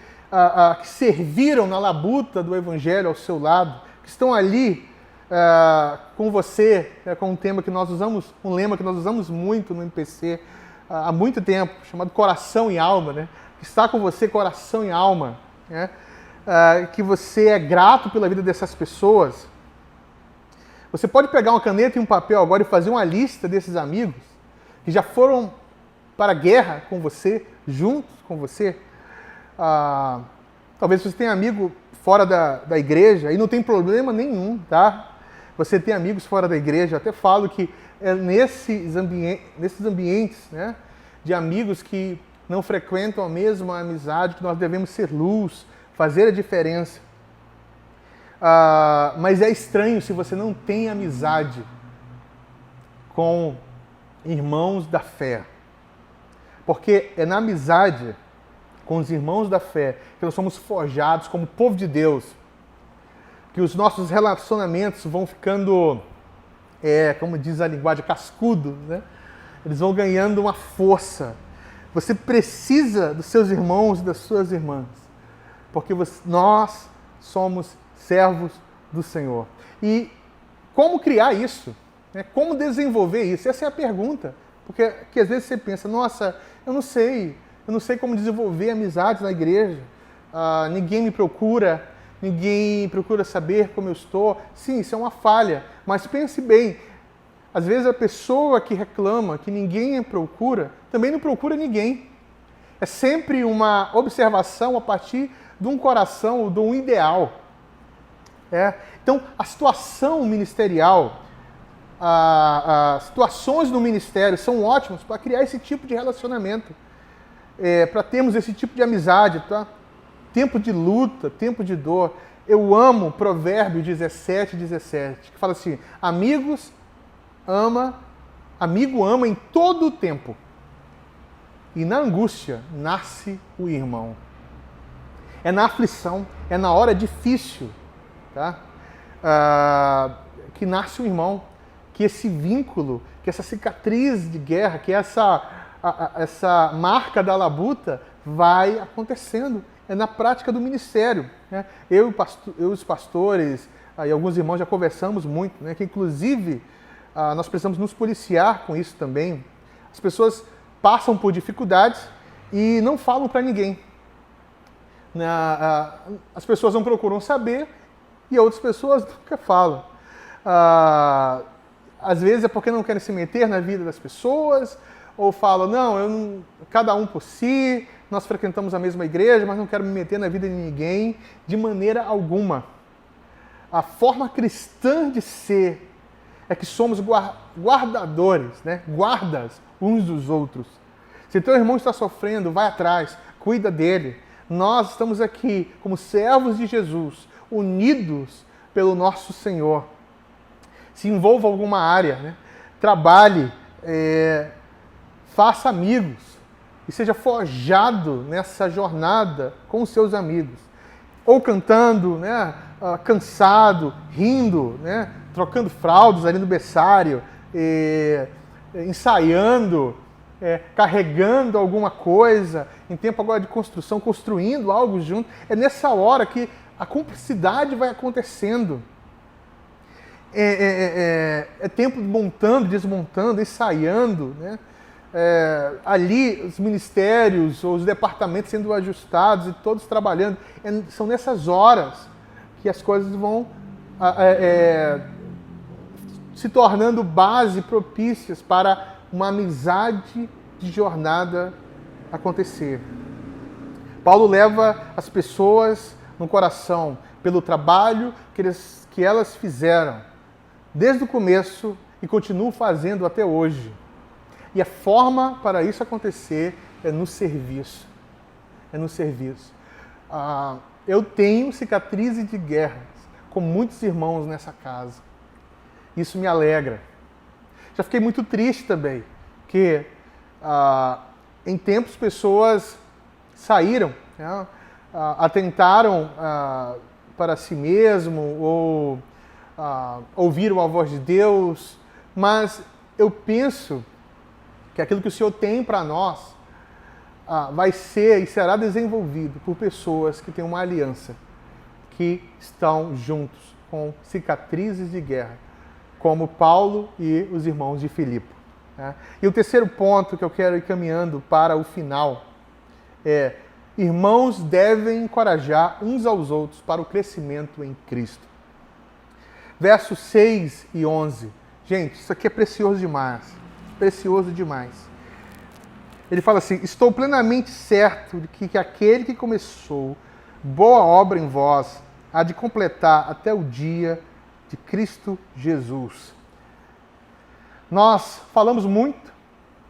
serviram na labuta do Evangelho ao seu lado, que estão ali com você, com um lema que nós usamos muito no MPC há muito tempo, chamado coração e alma, que está com você coração e alma, que você é grato pela vida dessas pessoas. Você pode pegar uma caneta e um papel agora e fazer uma lista desses amigos que já foram para a guerra com você, juntos com você. Talvez você tenha amigo fora da igreja e não tem problema nenhum, tá? Você tem amigos fora da igreja. Eu até falo que é nesses ambientes, de amigos que não frequentam a mesma amizade, que nós devemos ser luz, fazer a diferença. Mas é estranho se você não tem amizade com irmãos da fé. Porque é na amizade com os irmãos da fé que nós somos forjados como povo de Deus, que os nossos relacionamentos vão ficando, como diz a linguagem, cascudo, Eles vão ganhando uma força. Você precisa dos seus irmãos e das suas irmãs, porque nós somos servos do Senhor. E como criar isso? Como desenvolver isso? Essa é a pergunta. Porque às vezes você pensa, nossa, eu não sei como desenvolver amizades na igreja, ninguém me procura, ninguém procura saber como eu estou. Sim, isso é uma falha, mas pense bem, às vezes a pessoa que reclama que ninguém a procura, também não procura ninguém. É sempre uma observação a partir de um coração, de um ideal. Então, a situação ministerial, as situações no ministério são ótimas para criar esse tipo de relacionamento, para termos esse tipo de amizade, tá? Tempo de luta, tempo de dor. Eu amo Provérbios 17:17, que fala assim: amigo ama em todo o tempo, e na angústia nasce o irmão. É na aflição, é na hora difícil, tá? Que nasce o irmão, que esse vínculo, que essa cicatriz de guerra, que essa marca da labuta vai acontecendo é na prática do ministério, né? Eu e os pastores e alguns irmãos já conversamos muito, né? Que inclusive nós precisamos nos policiar com isso também. As pessoas passam por dificuldades e não falam para ninguém. As pessoas não procuram saber e outras pessoas nunca falam. Às vezes é porque não querem se meter na vida das pessoas, ou falam, não, cada um por si, nós frequentamos a mesma igreja, mas não quero me meter na vida de ninguém, de maneira alguma. A forma cristã de ser é que somos guardadores, né? Guardas uns dos outros. Se teu irmão está sofrendo, vai atrás, cuida dele. Nós estamos aqui como servos de Jesus, unidos pelo nosso Senhor. Se envolva em alguma área, né? Trabalhe, faça amigos e seja forjado nessa jornada com os seus amigos. Ou cantando, né? Cansado, rindo, né? Trocando fraldas ali no berçário, ensaiando, carregando alguma coisa, em tempo agora de construção, construindo algo junto. É nessa hora que a cumplicidade vai acontecendo. É tempo montando, desmontando, ensaiando, né? Ali os ministérios, os departamentos sendo ajustados e todos trabalhando. São nessas horas que as coisas vão se tornando base propícias para uma amizade de jornada acontecer. Paulo leva as pessoas no coração pelo trabalho que elas fizeram desde o começo e continuam fazendo até hoje. E a forma para isso acontecer é no serviço. É no serviço. Eu tenho cicatrizes de guerras com muitos irmãos nessa casa. Isso me alegra. Já fiquei muito triste também, que em tempos pessoas saíram, né, atentaram para si mesmo ou ouviram a voz de Deus, mas eu penso que aquilo que o Senhor tem para nós vai ser e será desenvolvido por pessoas que têm uma aliança, que estão juntos com cicatrizes de guerra, como Paulo e os irmãos de Filipe. Né? E o terceiro ponto que eu quero ir caminhando para o final é: irmãos devem encorajar uns aos outros para o crescimento em Cristo. Versos 6 e 11. Gente, isso aqui é precioso demais. Precioso demais. Ele fala assim: estou plenamente certo de que aquele que começou boa obra em vós há de completar até o dia de Cristo Jesus. Nós falamos muito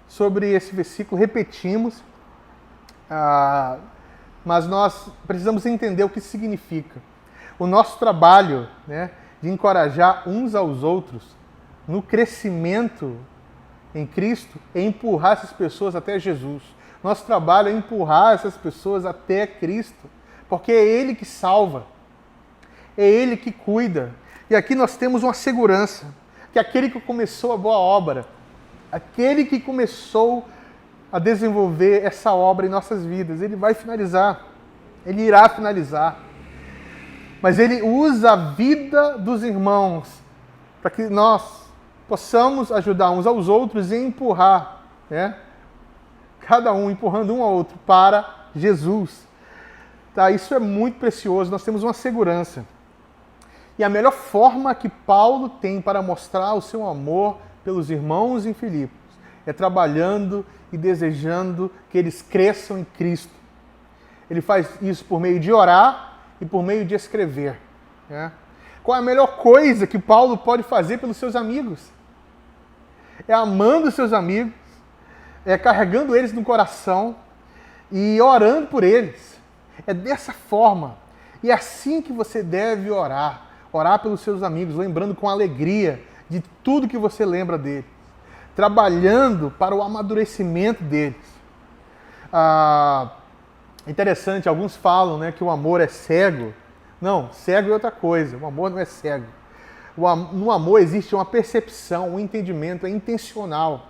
sobre esse versículo, repetimos, mas nós precisamos entender o que significa. O nosso trabalho, né, de encorajar uns aos outros no crescimento em Cristo é empurrar essas pessoas até Jesus. Nosso trabalho é empurrar essas pessoas até Cristo, porque é Ele que salva, é Ele que cuida. E aqui nós temos uma segurança, que aquele que começou a boa obra, aquele que começou a desenvolver essa obra em nossas vidas, Ele vai finalizar, Ele irá finalizar. Mas Ele usa a vida dos irmãos para que nós possamos ajudar uns aos outros e empurrar, né? Cada um empurrando um ao outro para Jesus. Tá? Isso é muito precioso, nós temos uma segurança. E a melhor forma que Paulo tem para mostrar o seu amor pelos irmãos em Filipos é trabalhando e desejando que eles cresçam em Cristo. Ele faz isso por meio de orar e por meio de escrever. Né? Qual é a melhor coisa que Paulo pode fazer pelos seus amigos? É amando seus amigos, é carregando eles no coração e orando por eles. É dessa forma. E é assim que você deve orar. Orar pelos seus amigos, lembrando com alegria de tudo que você lembra deles. Trabalhando para o amadurecimento deles. Interessante, alguns falam, né, que o amor é cego. Não, cego é outra coisa. O amor não é cego. No amor existe uma percepção, um entendimento, é intencional.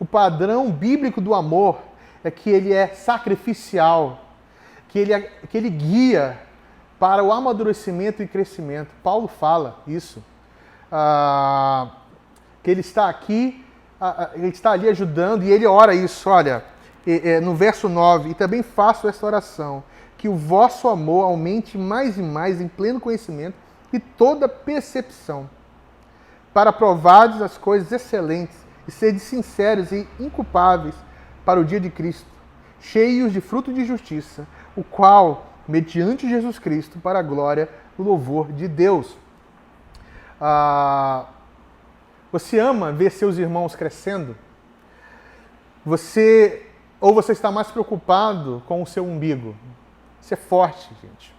O padrão bíblico do amor é que ele é sacrificial, que ele guia para o amadurecimento e crescimento. Paulo fala isso, que ele está aqui, ele está ali ajudando, e ele ora isso, olha, no verso 9, e também faço esta oração, que o vosso amor aumente mais e mais em pleno conhecimento e toda percepção, para provardes as coisas excelentes e serdes sinceros e inculpáveis para o dia de Cristo, cheios de fruto de justiça, o qual, mediante Jesus Cristo, para a glória e o louvor de Deus. Você ama ver seus irmãos crescendo? Ou você está mais preocupado com o seu umbigo? Isso é forte, gente.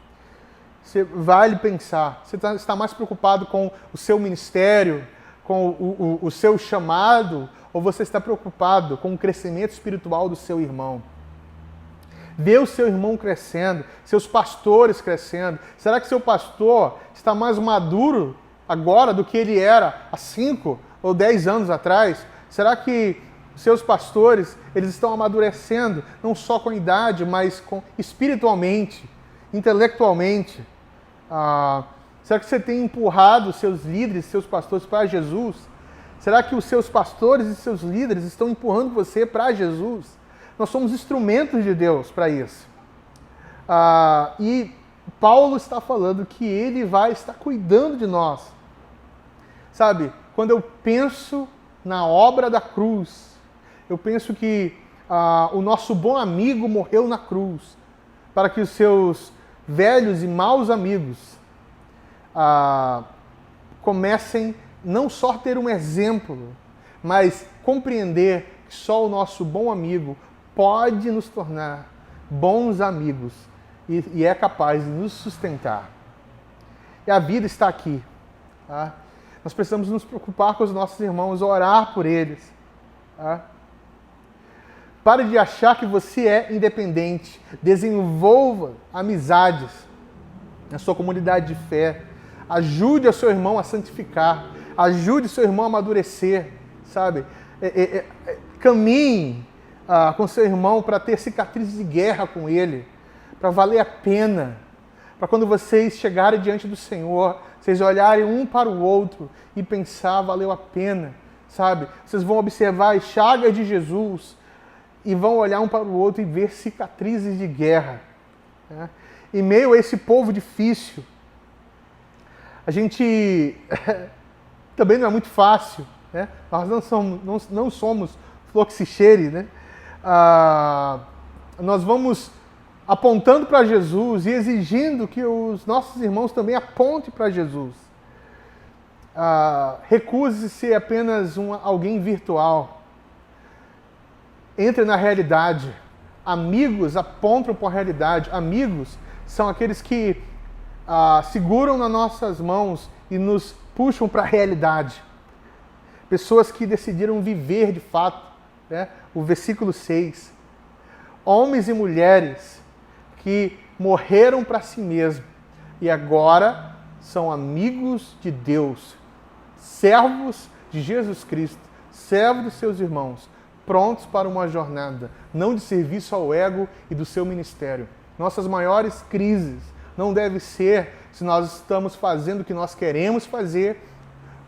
Você vale pensar. Você está mais preocupado com o seu ministério, com o seu chamado, ou você está preocupado com o crescimento espiritual do seu irmão? Ver o seu irmão crescendo, seus pastores crescendo. Será que seu pastor está mais maduro agora do que ele era há 5 ou 10 anos atrás? Será que seus pastores, eles estão amadurecendo, não só com a idade, mas espiritualmente, intelectualmente? Será que você tem empurrado seus líderes, seus pastores para Jesus? Será que os seus pastores e seus líderes estão empurrando você para Jesus? Nós somos instrumentos de Deus para isso. E Paulo está falando que ele vai estar cuidando de nós. Sabe, quando eu penso na obra da cruz, eu penso que o nosso bom amigo morreu na cruz para que os seus velhos e maus amigos comecem não só a ter um exemplo, mas compreender que só o nosso bom amigo pode nos tornar bons amigos e é capaz de nos sustentar. E a vida está aqui. Tá? Nós precisamos nos preocupar com os nossos irmãos, orar por eles. Tá? Pare de achar que você é independente. Desenvolva amizades na sua comunidade de fé. Ajude o seu irmão a santificar. Ajude o seu irmão a amadurecer. Sabe? Caminhe com seu irmão para ter cicatrizes de guerra com ele. Para valer a pena. Para quando vocês chegarem diante do Senhor, vocês olharem um para o outro e pensar, valeu a pena. Sabe? Vocês vão observar as chagas de Jesus e vão olhar um para o outro e ver cicatrizes de guerra. Né? Em meio a esse povo difícil, a gente também não é muito fácil. Né? Nós não somos fluxicheire, né? Nós vamos apontando para Jesus e exigindo que os nossos irmãos também apontem para Jesus. Recuse ser apenas alguém virtual. Entre na realidade. Amigos apontam para a realidade. Amigos são aqueles que seguram nas nossas mãos e nos puxam para a realidade. Pessoas que decidiram viver de fato. Né? O versículo 6. Homens e mulheres que morreram para si mesmos e agora são amigos de Deus, servos de Jesus Cristo, servos dos seus irmãos, prontos para uma jornada, não de serviço ao ego e do seu ministério. Nossas maiores crises não devem ser se nós estamos fazendo o que nós queremos fazer,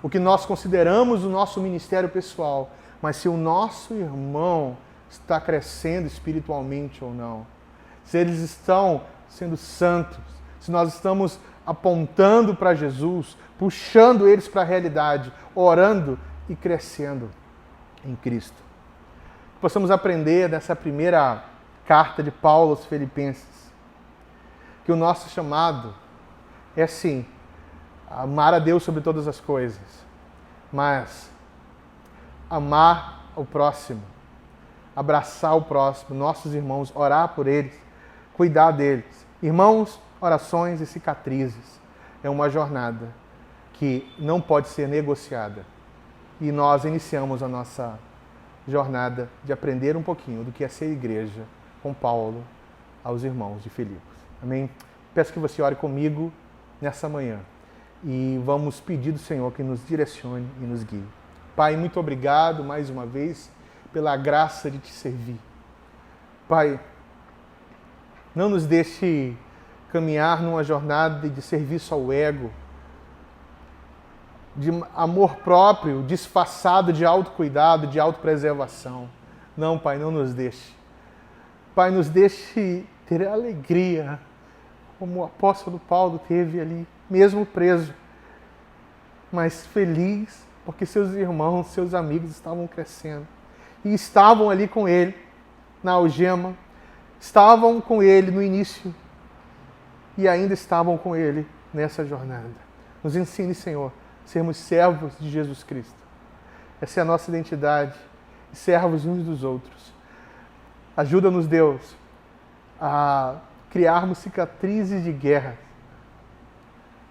o que nós consideramos o nosso ministério pessoal, mas se o nosso irmão está crescendo espiritualmente ou não. Se eles estão sendo santos, se nós estamos apontando para Jesus, puxando eles para a realidade, orando e crescendo em Cristo. Possamos aprender dessa primeira carta de Paulo aos Filipenses, que o nosso chamado é sim, amar a Deus sobre todas as coisas, mas amar o próximo, abraçar o próximo, nossos irmãos, orar por eles, cuidar deles. Irmãos, orações e cicatrizes é uma jornada que não pode ser negociada. E nós iniciamos a nossa jornada de aprender um pouquinho do que é ser igreja com Paulo aos irmãos de Filipos. Amém? Peço que você ore comigo nessa manhã e vamos pedir do Senhor que nos direcione e nos guie. Pai, muito obrigado mais uma vez pela graça de te servir. Pai, Não nos deixe caminhar numa jornada de serviço ao ego, de amor próprio, disfarçado de autocuidado, de autopreservação. Não, Pai, não nos deixe. Pai, nos deixe ter alegria, como o apóstolo Paulo teve ali, mesmo preso, mas feliz, porque seus irmãos, seus amigos estavam crescendo. E estavam ali com ele, na algema, estavam com ele no início, e ainda estavam com ele nessa jornada. Nos ensine, Senhor, sermos servos de Jesus Cristo. Essa é a nossa identidade, servos uns dos outros. Ajuda-nos, Deus, a criarmos cicatrizes de guerra,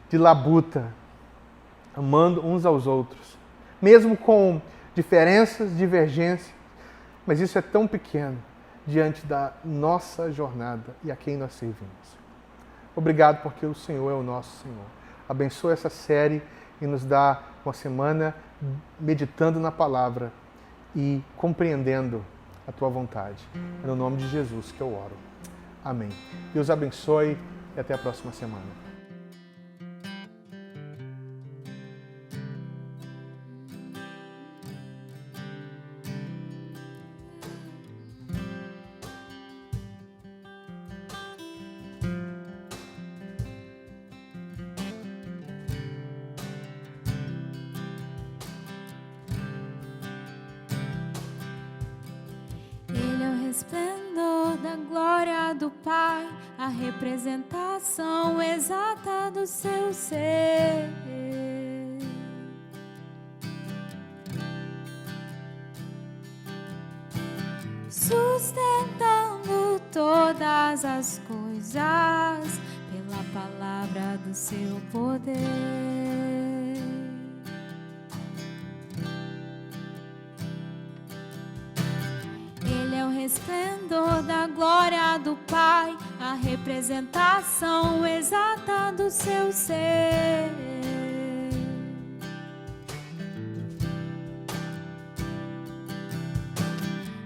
de labuta, amando uns aos outros, mesmo com diferenças, divergências, mas isso é tão pequeno diante da nossa jornada e a quem nós servimos. Obrigado porque o Senhor é o nosso Senhor. Abençoa essa série e nos dá uma semana meditando na palavra e compreendendo a tua vontade. É no nome de Jesus que eu oro. Amém. Deus abençoe e até a próxima semana. Esplendor da glória do Pai, a representação exata do seu ser. Sustentando todas as coisas pela palavra do seu poder. Esplendor da glória do Pai, a representação exata do seu ser.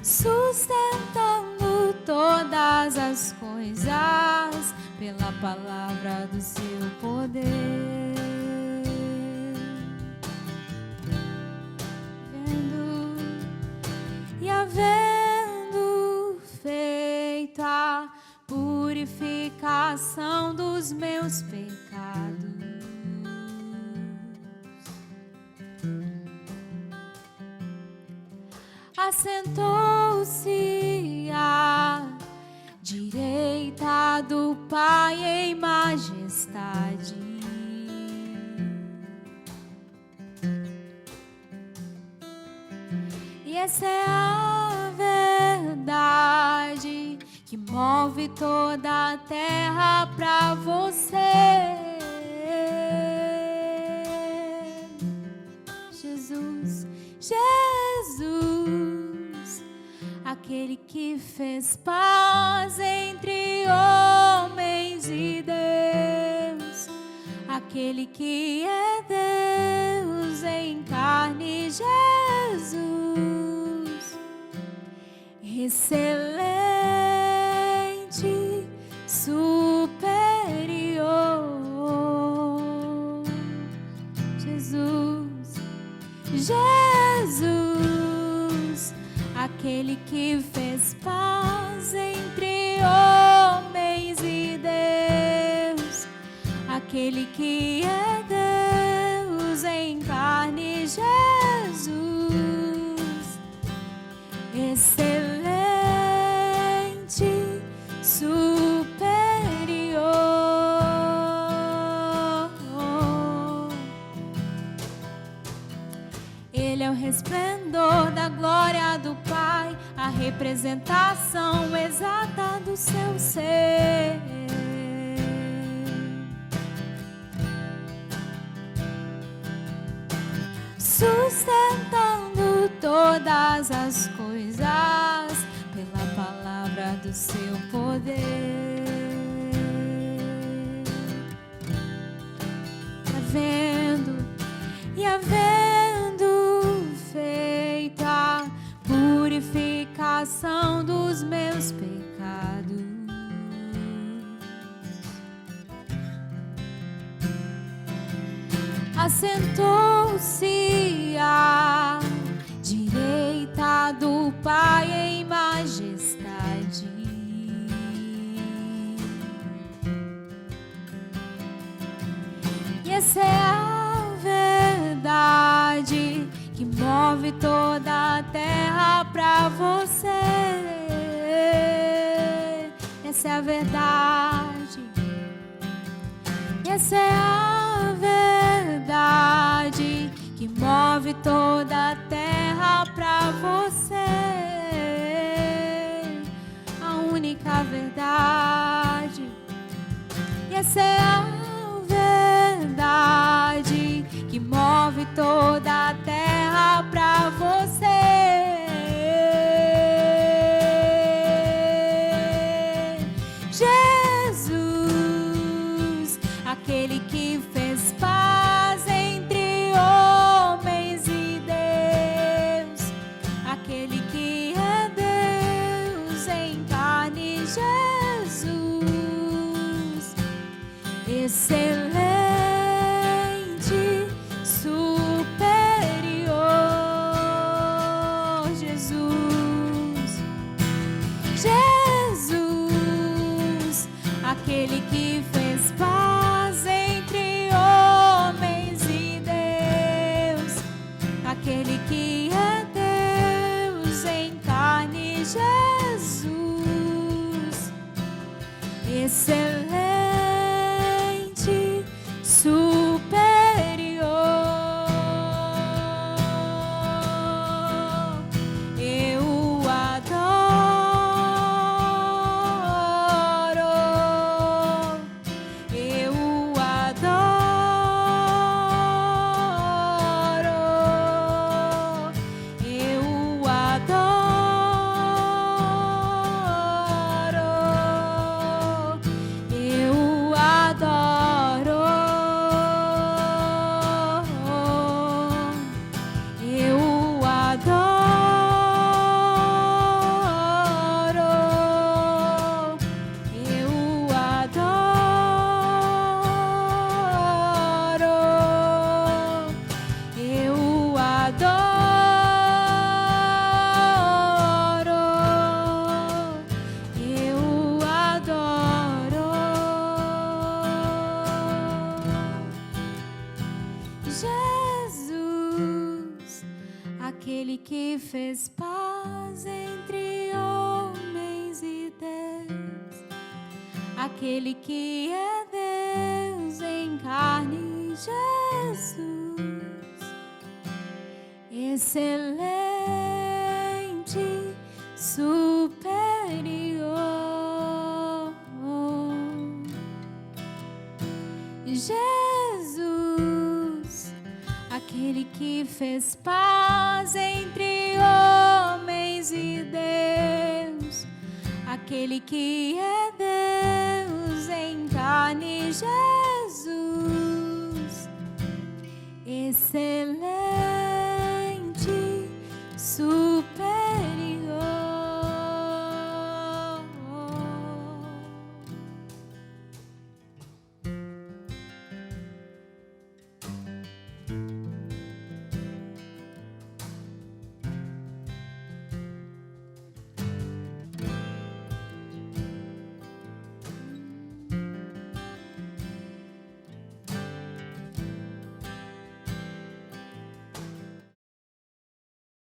Sustentando todas as coisas pela palavra do seu poder. Vendo e havendo a purificação dos meus pecados, assentou-se à direita do Pai em majestade. E essa é a verdade que move toda a terra pra você. Jesus, Jesus, aquele que fez paz entre homens e Deus, aquele que é Deus em carne, Jesus, excelente, superior. Jesus, Jesus, aquele que fez paz entre homens e Deus, aquele que é Deus em carne, Jesus, excelente, superior. Ele é o resplendor da glória do Pai, a representação exata do seu ser. Sustentando todas as coisas pela palavra do seu poder. Havendo feito a purificação dos meus pecados, assentou-se à direita do Pai em majestade. E essa é a verdade que move toda a terra pra você. Essa é a verdade. Essa é a verdade que move toda a terra pra você. A única verdade. E essa é a verdade que move toda a terra pra você. Aquele que fez paz entre homens e Deus, aquele que é Deus em carne, Jesus, excelente, superior, Jesus, Jesus, aquele que fez paz entre homens e Deus, aquele que é Deus em carne, Jesus, excelente, superior. Eu o adoro, eu o adoro, eu o adoro, eu o adoro, eu o adoro, eu o adoro, eu o adoro, eu o adoro. Jesus, aquele que fez paz entre homens e Deus, aquele que é Deus em carne, Jesus, excelente, superior, Jesus, aquele que fez paz entre homens e Deus, aquele que é Deus em carne, Jesus, excelente,